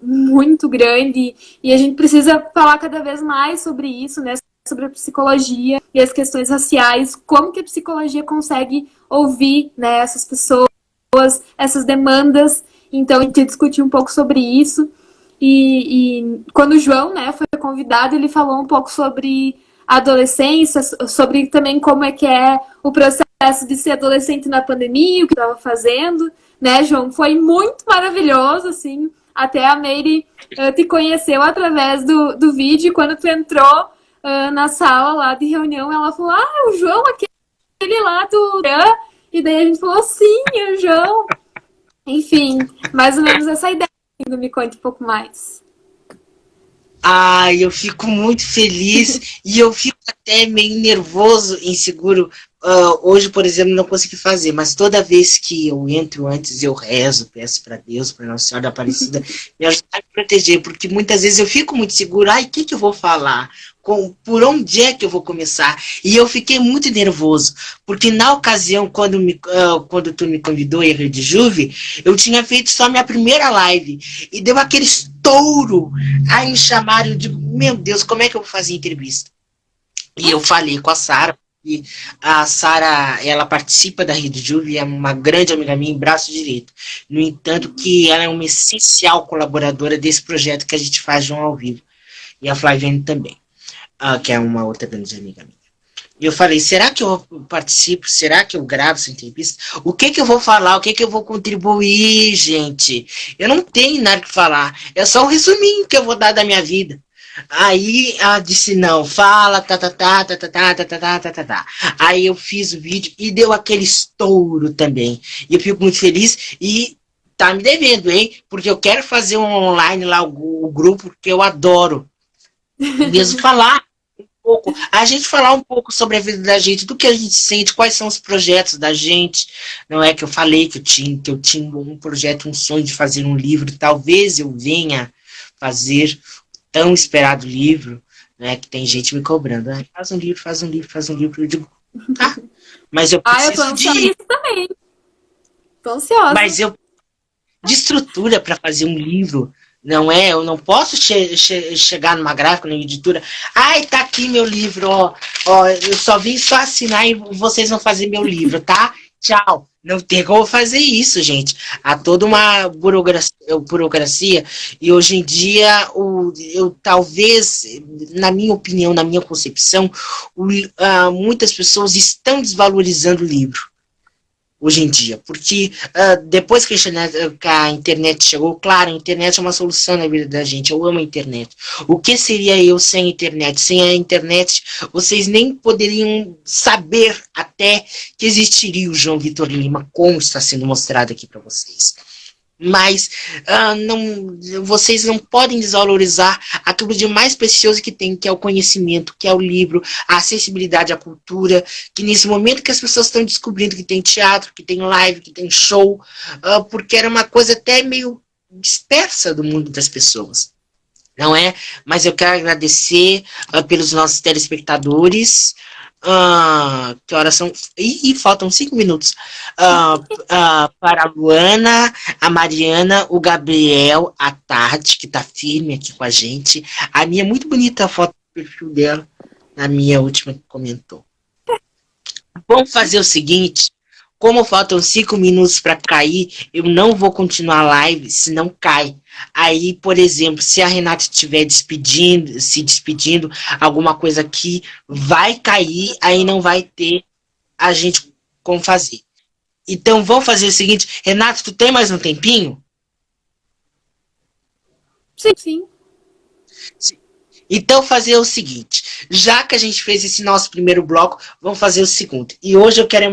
muito grande e a gente precisa falar cada vez mais sobre isso, né? Sobre a psicologia e as questões raciais, como que a psicologia consegue ouvir, né, essas pessoas, essas demandas. Então, a gente discutiu um pouco sobre isso. E quando o João, né, foi convidado, ele falou um pouco sobre a adolescência, sobre também como é que é o processo de ser adolescente na pandemia, o que estava fazendo, né, João? Foi muito maravilhoso, assim. Até a Meire te conheceu através do vídeo. Quando tu entrou na sala lá de reunião, ela falou, o João, aquele lá do... E daí a gente falou, sim, é o João. Enfim, mais ou menos essa ideia do Me Conte Um Pouco Mais. Eu fico muito feliz e eu fico até meio nervoso, inseguro. Hoje, por exemplo, não consegui fazer, mas toda vez que eu entro antes, eu rezo, peço para Deus, para Nossa Senhora da Aparecida, me ajudar a me proteger, porque muitas vezes eu fico muito seguro. O que eu vou falar? Por onde é que eu vou começar? E eu fiquei muito nervoso, porque na ocasião, quando tu me convidou em Rede Juve, eu tinha feito só minha primeira live, e deu aquele estouro. Aí me chamaram, eu digo, meu Deus, como é que eu vou fazer entrevista? E eu falei com a Sara, e a Sara, ela participa da Rede Juve, é uma grande amiga minha em braço direito. No entanto, que ela é uma essencial colaboradora desse projeto que a gente faz João ao Vivo. E a Flaviane também. Que é uma outra grande amiga minha. E eu falei, será que eu participo? Será que eu gravo essa entrevista? O que eu vou falar? O que eu vou contribuir, gente? Eu não tenho nada que falar. É só um resuminho que eu vou dar da minha vida. Aí ela disse, não, fala, tá. Aí eu fiz o vídeo e deu aquele estouro também. E eu fico muito feliz e tá me devendo, hein? Porque eu quero fazer um online lá, o grupo, que eu adoro. Mesmo falar um pouco, a gente falar um pouco sobre a vida da gente, do que a gente sente, quais são os projetos da gente. Não é que eu falei que eu tinha um projeto, um sonho de fazer um livro, talvez eu venha fazer o tão esperado livro, né, que tem gente me cobrando, faz um livro, eu digo, tá, mas eu preciso eu tô ansiosa também. Tô ansiosa. Mas eu de estrutura para fazer um livro. Não é? Eu não posso chegar numa gráfica, numa editora. Tá aqui meu livro, ó. Eu só vim só assinar e vocês vão fazer meu livro, tá? Tchau. Não tem como fazer isso, gente. Há toda uma burocracia e hoje em dia, eu talvez, na minha opinião, na minha concepção, muitas pessoas estão desvalorizando o livro. Hoje em dia, porque depois que a internet chegou, claro, a internet é uma solução na vida da gente, eu amo a internet. O que seria eu sem a internet? Sem a internet, vocês nem poderiam saber até que existiria o João Vitor Lima, como está sendo mostrado aqui para vocês. Mas vocês não podem desvalorizar aquilo de mais precioso que tem, que é o conhecimento, que é o livro, a acessibilidade à cultura, que nesse momento que as pessoas estão descobrindo que tem teatro, que tem live, que tem show, porque era uma coisa até meio dispersa do mundo das pessoas, não é? Mas eu quero agradecer pelos nossos telespectadores. Que horas são? Faltam 5 minutos. Para a Luana, a Mariana, o Gabriel, a Tati, que tá firme aqui com a gente. A minha é muito bonita a foto do perfil dela, na minha última que comentou. Vamos fazer o seguinte: como faltam 5 minutos para cair, eu não vou continuar a live, senão cai. Aí, por exemplo, se a Renata estiver se despedindo, alguma coisa aqui vai cair, aí não vai ter a gente como fazer. Então, vamos fazer o seguinte. Renata, tu tem mais um tempinho? Sim. Então, fazer o seguinte. Já que a gente fez esse nosso primeiro bloco, vamos fazer o segundo. E hoje eu quero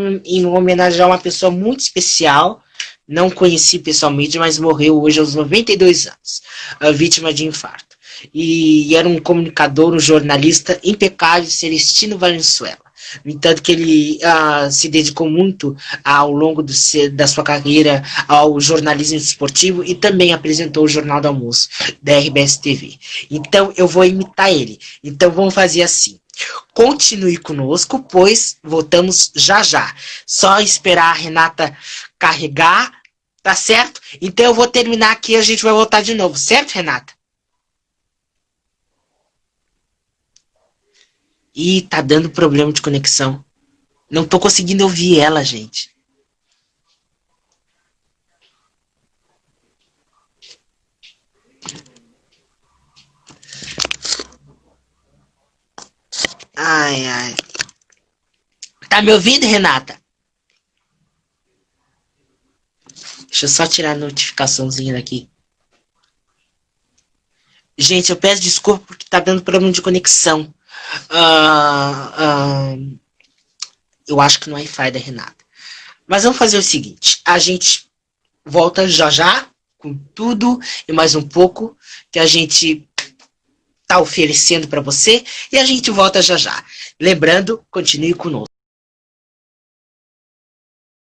homenagear uma pessoa muito especial. Não conheci pessoalmente, mas morreu hoje aos 92 anos. Vítima de infarto. E era um comunicador, um jornalista impecável, Celestino Valenzuela. No entanto que ele se dedicou muito ao longo da sua carreira ao jornalismo esportivo e também apresentou o Jornal do Almoço da RBS TV. Então eu vou imitar ele. Então vamos fazer assim. Continue conosco, pois voltamos já já. Só esperar a Renata carregar, tá certo? Então eu vou terminar aqui e a gente vai voltar de novo, certo, Renata? Ih, tá dando problema de conexão. Não tô conseguindo ouvir ela, gente. Ai, ai. Tá me ouvindo, Renata? Deixa eu só tirar a notificaçãozinha daqui. Gente, eu peço desculpa porque tá dando problema de conexão. Eu acho que no Wi-Fi da Renata. Mas vamos fazer o seguinte. A gente volta já já com tudo e mais um pouco que a gente tá oferecendo para você. E a gente volta já já. Lembrando, continue conosco.